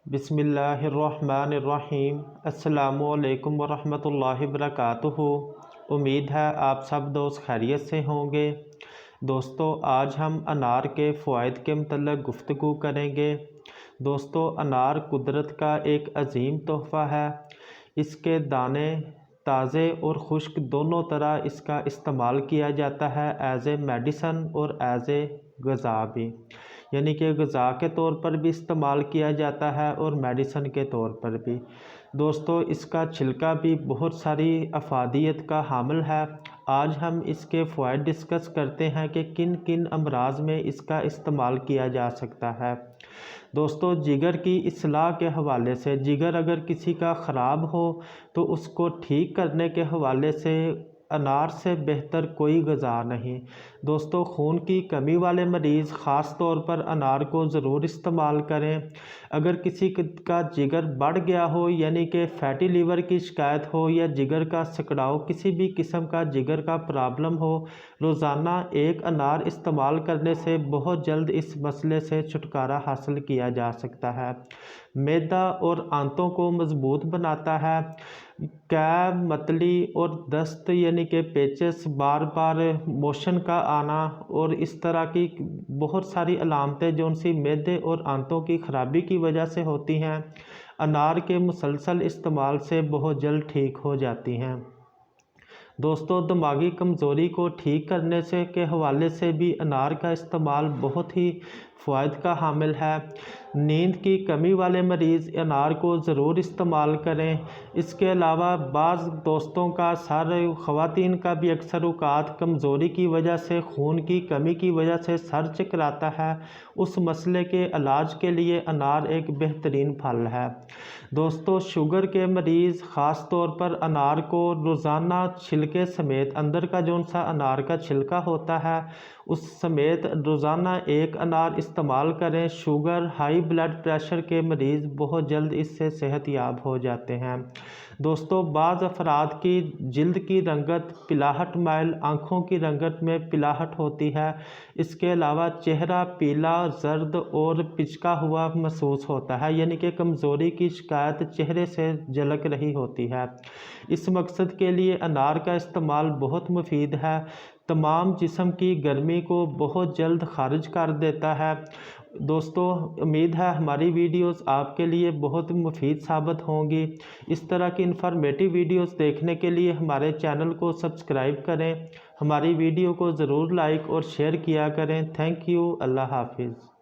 बिस्मिल्लाहिर्रहमानिर्रहीम। अस्सलामुअलैकुम वरहमतुल्लाहि वबरकातुहू। उम्मीद है आप सब दोस्त खैरियत से होंगे। दोस्तों, आज हम अनार के फ़वाइद के मतलब गुफ्तगू करेंगे। दोस्तों, अनार कुदरत का एक अजीम तोहफ़ा है। इसके दाने ताज़े और खुश्क दोनों तरह इसका इस्तेमाल किया जाता है, एज़ ए मेडिसन और एज़ ए ग़ज़ा भी, यानी कि ग़ज़ा के तौर पर भी इस्तेमाल किया जाता है और मेडिसन के तौर पर भी। दोस्तों, इसका छिलका भी बहुत सारी अफादियत का हामिल है। आज हम इसके फ़वाइद डिस्कस करते हैं कि किन किन अमराज़ में इसका इस्तेमाल किया जा सकता है। दोस्तों, जिगर की इस्लाह के हवाले से, जिगर अगर किसी का ख़राब हो तो उसको ठीक करने के हवाले से अनार से बेहतर कोई ग़ज़ा नहीं। दोस्तों, खून की कमी वाले मरीज़ ख़ास तौर पर अनार को ज़रूर इस्तेमाल करें। अगर किसी का जिगर बढ़ गया हो, यानी कि फैटी लीवर की शिकायत हो या जिगर का सिकुड़ाव, किसी भी किस्म का जिगर का प्रॉब्लम हो, रोज़ाना एक अनार इस्तेमाल करने से बहुत जल्द इस मसले से छुटकारा हासिल किया जा सकता है। मैदा और आंतों को मज़बूत बनाता है। कैब, मतली और दस्त यानी कि पेचस, बार बार मोशन का आना और इस तरह की बहुत सारी अलामतें जो उनसी मैदे और आंतों की ख़राबी की वजह से होती हैं, अनार के मुसलसल इस्तेमाल से बहुत जल्द ठीक हो जाती हैं। दोस्तों, दिमागी कमज़ोरी को ठीक करने से के हवाले से भी अनार का इस्तेमाल बहुत ही फ़वाइद का हामिल है। नींद की कमी वाले मरीज़ अनार को ज़रूर इस्तेमाल करें। इसके अलावा बाज़ दोस्तों का, सारे ख़वातीन का भी अक्सर औक़ात कमज़ोरी की वजह से, खून की कमी की वजह से सर चकराता है। उस मसले के इलाज के लिए अनार एक बेहतरीन फल है। दोस्तों, शुगर के मरीज़ ख़ास तौर पर अनार को रोज़ाना छिलके समेत, अंदर का जो सा अनार का छिलका होता है उस समेत रोज़ाना एक अनार इस्तेमाल करें। शुगर, हाई ब्लड प्रेशर के मरीज़ बहुत जल्द इससे सेहतयाब हो जाते हैं। दोस्तों, बाज़ अफराद की जिल्द की रंगत पिलाहट माइल, आँखों की रंगत में पिलाहट होती है। इसके अलावा चेहरा पीला, जर्द और पिचका हुआ महसूस होता है, यानी कि कमज़ोरी की शिकायत चेहरे से झलक रही होती है। इस मकसद के लिए अनार का इस्तेमाल बहुत मुफीद है। तमाम जिस्म की गर्मी को बहुत जल्द खारिज कर देता है। दोस्तों, उम्मीद है हमारी वीडियोस आपके लिए बहुत मुफीद साबित होंगी। इस तरह की इन्फॉर्मेटिव वीडियोस देखने के लिए हमारे चैनल को सब्सक्राइब करें। हमारी वीडियो को ज़रूर लाइक और शेयर किया करें। Thank you. अल्लाह हाफिज़।